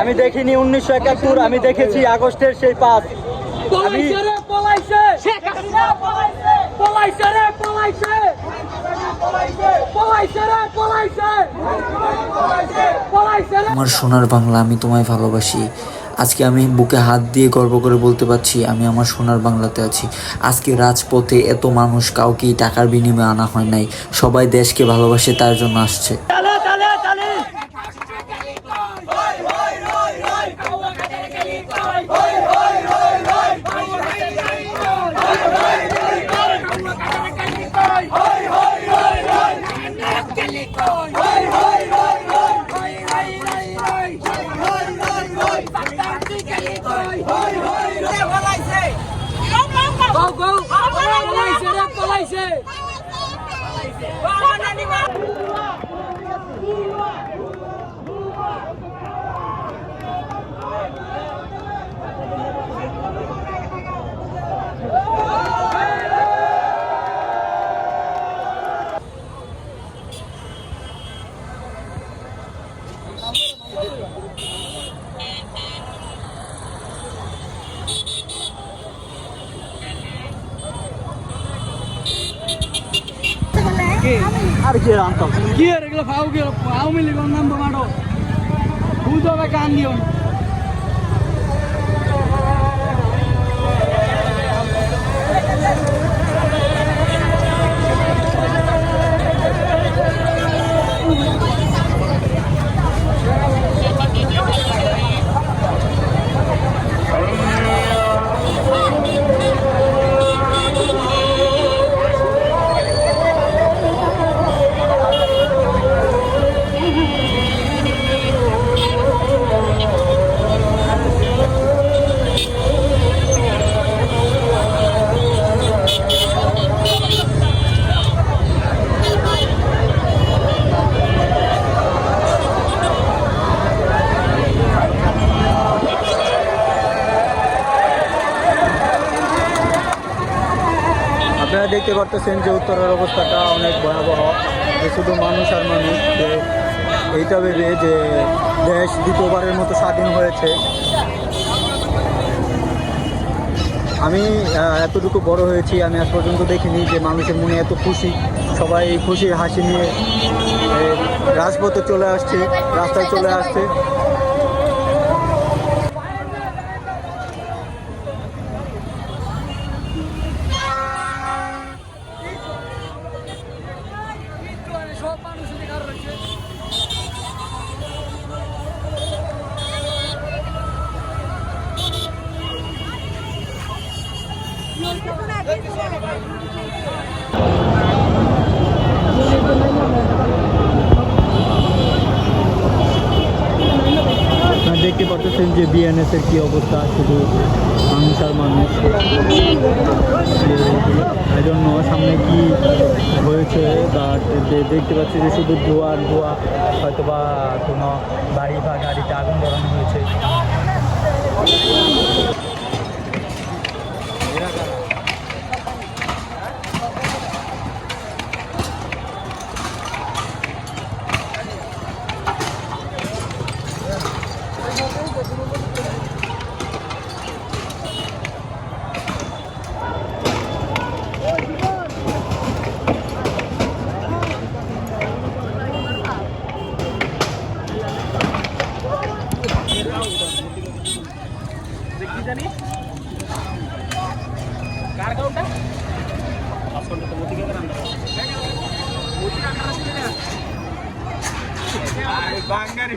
আমি দেখিনি 1971, আমি দেখেছি আগস্টের সেই 5। আমার সোনার বাংলা, আমি তোমায় ভালোবাসি। আজকে আমি বুকে হাত দিয়ে গর্ব করে বলতে পারছি আমি আমার সোনার বাংলাতে আছি। আজকে রাজপথে এত মানুষ, কাউকেই টাকার বিনিময়ে আনা হয় নাই, সবাই দেশকে ভালোবাসে, তার জন্য আসছে। আর কি আনতাম কি আর এগুলো ফাউ কি আওয়ামী লীগের নাম তো মাঠো বুঝো বা কান দিও আপনারা দেখতে পারতেছেন যে উত্তরের অবস্থাটা অনেক ভয়াবহ, যে শুধু মানুষ আর মানুষ, যে এইটা ভেবে যে দেশ দ্বিতীয়বারের মতো স্বাধীন হয়েছে। আমি এতটুকু বড় হয়েছি, আমি আজ পর্যন্ত দেখিনি যে মানুষের মনে এত খুশি, সবাই খুশির হাসি নিয়ে রাজপথে চলে আসছে, রাস্তায় চলে আসছে। আপনারা দেখতে পাচ্ছেন যে বিএনএসের কি অবস্থা, শুধু মানুষ আর মানুষ। এই জন্য সামনে কি হয়েছে বাট দেখতে পাচ্ছি যে শুধু ধোয়া আর ধোয়া, হয়তো বা কোনো বাড়ি বা গাড়িতে আগুন ধরানো হয়েছে। বাঙালি